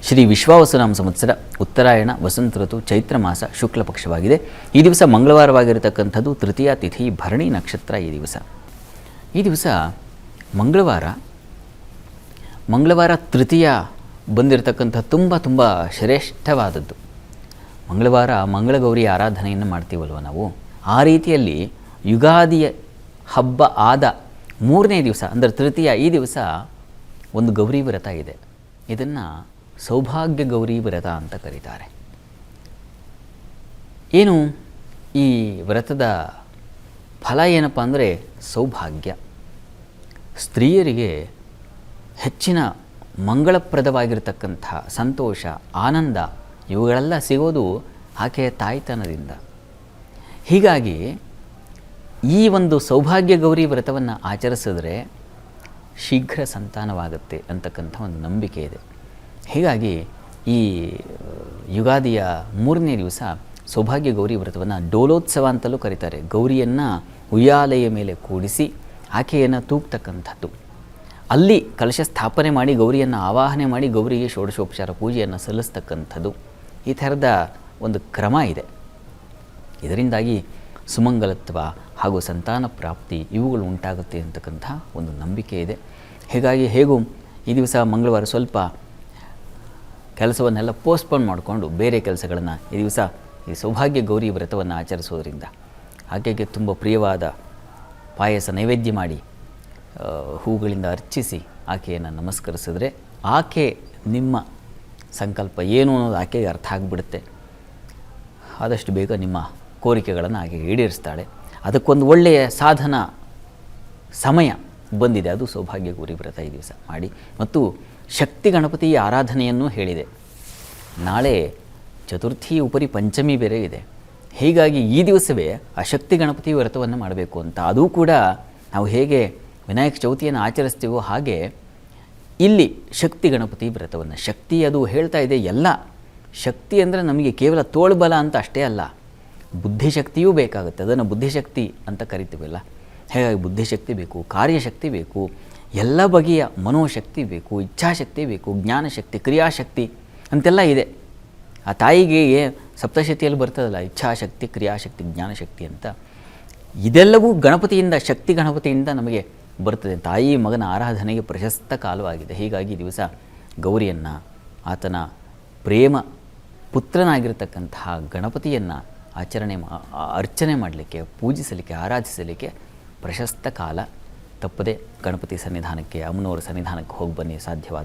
ಶ್ರೀ ವಿಶ್ವಾವಸುನಾಮ ಸಂವತ್ಸರ ಉತ್ತರಾಯಣ ವಸಂತ ಋತು ಚೈತ್ರ ಮಾಸ ಶುಕ್ಲ ಪಕ್ಷವಾಗಿದೆ. ಈ ದಿವಸ ಮಂಗಳವಾರವಾಗಿರತಕ್ಕಂಥದ್ದು, ತೃತೀಯ ತಿಥಿ, ಭರಣಿ ನಕ್ಷತ್ರ. ಈ ದಿವಸ ಮಂಗಳವಾರ ತೃತೀಯ ಬಂದಿರತಕ್ಕಂಥ ತುಂಬ ಶ್ರೇಷ್ಠವಾದದ್ದು. ಮಂಗಳವಾರ ಮಂಗಳಗೌರಿ ಆರಾಧನೆಯನ್ನು ಮಾಡ್ತೀವಲ್ವ ನಾವು. ಆ ರೀತಿಯಲ್ಲಿ ಯುಗಾದಿಯ ಹಬ್ಬ ಆದ 3ನೇ ದಿವಸ ಅಂದರೆ ತೃತೀಯ, ಈ ದಿವಸ ಒಂದು ಗೌರಿ ವ್ರತ ಇದೆ. ಇದನ್ನು ಸೌಭಾಗ್ಯ ಗೌರಿ ವ್ರತ ಅಂತ ಕರೀತಾರೆ. ಏನು ಈ ವ್ರತದ ಫಲ ಏನಪ್ಪ ಅಂದರೆ ಸೌಭಾಗ್ಯ. ಸ್ತ್ರೀಯರಿಗೆ ಹೆಚ್ಚಿನ ಮಂಗಳಪ್ರದವಾಗಿರತಕ್ಕಂಥ ಸಂತೋಷ, ಆನಂದ ಇವುಗಳೆಲ್ಲ ಸಿಗೋದು ಆಕೆಯ ತಾಯ್ತನದಿಂದ. ಹೀಗಾಗಿ ಈ ಒಂದು ಸೌಭಾಗ್ಯ ಗೌರಿ ವ್ರತವನ್ನು ಆಚರಿಸಿದ್ರೆ ಶೀಘ್ರ ಸಂತಾನವಾಗುತ್ತೆ ಅಂತಕ್ಕಂಥ ಒಂದು ನಂಬಿಕೆ ಇದೆ. ಹೀಗಾಗಿ ಈ ಯುಗಾದಿಯ 3ನೇ ದಿವಸ ಸೌಭಾಗ್ಯ ಗೌರಿ ವ್ರತವನ್ನು ಡೋಲೋತ್ಸವ ಅಂತಲೂ ಕರೀತಾರೆ. ಗೌರಿಯನ್ನು ಉಯ್ಯಾಲೆಯ ಮೇಲೆ ಕೂಡಿಸಿ ಆಕೆಯನ್ನು ತೂಗ್ತಕ್ಕಂಥದ್ದು. ಅಲ್ಲಿ ಕಲಶ ಸ್ಥಾಪನೆ ಮಾಡಿ ಗೌರಿಯನ್ನು ಆವಾಹನೆ ಮಾಡಿ ಗೌರಿಗೆ ಷೋಡಶೋಪಚಾರ ಪೂಜೆಯನ್ನು ಸಲ್ಲಿಸ್ತಕ್ಕಂಥದ್ದು. ಈ ಥರದ ಒಂದು ಕ್ರಮ ಇದೆ. ಇದರಿಂದಾಗಿ ಸುಮಂಗಲತ್ವ ಹಾಗೂ ಸಂತಾನ ಪ್ರಾಪ್ತಿ ಇವುಗಳು ಉಂಟಾಗುತ್ತೆ ಅಂತಕ್ಕಂಥ ಒಂದು ನಂಬಿಕೆ ಇದೆ. ಹೀಗಾಗಿ ಈ ದಿವಸ ಮಂಗಳವಾರ ಸ್ವಲ್ಪ ಕೆಲಸವನ್ನೆಲ್ಲ ಪೋಸ್ಟ್ಪೋನ್ ಮಾಡಿಕೊಂಡು ಬೇರೆ ಕೆಲಸಗಳನ್ನು ಈ ದಿವಸ ಈ ಸೌಭಾಗ್ಯ ಗೌರಿ ವ್ರತವನ್ನು ಆಚರಿಸೋದ್ರಿಂದ ಆಕೆಗೆ ತುಂಬ ಪ್ರಿಯವಾದ ಪಾಯಸ ನೈವೇದ್ಯ ಮಾಡಿ ಹೂಗಳಿಂದ ಅರ್ಚಿಸಿ ಆಕೆಯನ್ನು ನಮಸ್ಕರಿಸಿದ್ರೆ ಆಕೆ ನಿಮ್ಮ ಸಂಕಲ್ಪ ಏನು ಅನ್ನೋದು ಆಕೆಗೆ ಅರ್ಥ ಆಗಿಬಿಡುತ್ತೆ. ಆದಷ್ಟು ಬೇಗ ನಿಮ್ಮ ಕೋರಿಕೆಗಳನ್ನು ಆಕೆ ಈಡೇರಿಸ್ತಾಳೆ. ಅದಕ್ಕೊಂದು ಒಳ್ಳೆಯ ಸಾಧನ ಸಮಯ ಬಂದಿದೆ, ಅದು ಸೌಭಾಗ್ಯ ಗೌರಿ ವ್ರತ ಈ ದಿವಸ ಮಾಡಿ. ಮತ್ತು ಶಕ್ತಿ ಗಣಪತಿಯ ಆರಾಧನೆಯನ್ನು ಹೇಳಿದೆ. ನಾಳೆ ಚತುರ್ಥಿ ಉಪರಿ ಪಂಚಮಿ ಬೇರೆ ಇದೆ. ಹೀಗಾಗಿ ಈ ದಿವಸವೇ ಆ ಶಕ್ತಿ ಗಣಪತಿ ವ್ರತವನ್ನು ಮಾಡಬೇಕು ಅಂತ. ಅದೂ ಕೂಡ ನಾವು ಹೇಗೆ ವಿನಾಯಕ ಚೌತಿಯನ್ನು ಆಚರಿಸ್ತೀವೋ ಹಾಗೆ ಇಲ್ಲಿ ಶಕ್ತಿ ಗಣಪತಿ ವ್ರತವನ್ನು. ಶಕ್ತಿ ಅದು ಹೇಳ್ತಾ ಇದೆ ಎಲ್ಲ. ಶಕ್ತಿ ಅಂದರೆ ನಮಗೆ ಕೇವಲ ತೋಳ್ಬಲ ಅಂತ ಅಷ್ಟೇ ಅಲ್ಲ, ಬುದ್ಧಿಶಕ್ತಿಯೂ ಬೇಕಾಗುತ್ತೆ. ಅದನ್ನು ಬುದ್ಧಿಶಕ್ತಿ ಅಂತ ಕರಿತೀವಲ್ಲ. ಹಾಗಾಗಿ ಬುದ್ಧಿಶಕ್ತಿ ಬೇಕು, ಕಾರ್ಯಶಕ್ತಿ ಬೇಕು, ಎಲ್ಲ ಬಗೆಯ ಮನೋಶಕ್ತಿ ಬೇಕು, ಇಚ್ಛಾಶಕ್ತಿ ಬೇಕು, ಜ್ಞಾನಶಕ್ತಿ, ಕ್ರಿಯಾಶಕ್ತಿ ಅಂತೆಲ್ಲ ಇದೆ. ಆ ತಾಯಿಗೆ ಸಪ್ತಶಕ್ತಿಯಲ್ಲಿ ಬರ್ತದಲ್ಲ, ಇಚ್ಛಾಶಕ್ತಿ, ಕ್ರಿಯಾಶಕ್ತಿ, ಜ್ಞಾನಶಕ್ತಿ ಅಂತ. ಇದೆಲ್ಲವೂ ಗಣಪತಿಯಿಂದ, ಶಕ್ತಿ ಗಣಪತಿಯಿಂದ ನಮಗೆ ಬರ್ತದೆ. ತಾಯಿ ಮಗನ ಆರಾಧನೆಗೆ ಪ್ರಶಸ್ತ ಕಾಲವಾಗಿದೆ. ಹೀಗಾಗಿ ಈ ದಿವಸ ಗೌರಿಯನ್ನು, ಆತನ ಪ್ರೇಮ ಪುತ್ರನಾಗಿರ್ತಕ್ಕಂತಹ ಗಣಪತಿಯನ್ನು ಅರ್ಚನೆ ಮಾಡಲಿಕ್ಕೆ, ಪೂಜಿಸಲಿಕ್ಕೆ, ಆರಾಧಿಸಲಿಕ್ಕೆ ಪ್ರಶಸ್ತ ಕಾಲ. ತಪ್ಪದೆ ಗಣಪತಿ ಸನ್ನಿಧಾನಕ್ಕೆ, ಅಮ್ಮನವರ ಸನ್ನಿಧಾನಕ್ಕೆ ಹೋಗಿ ಬನ್ನಿ ಸಾಧ್ಯವಾದ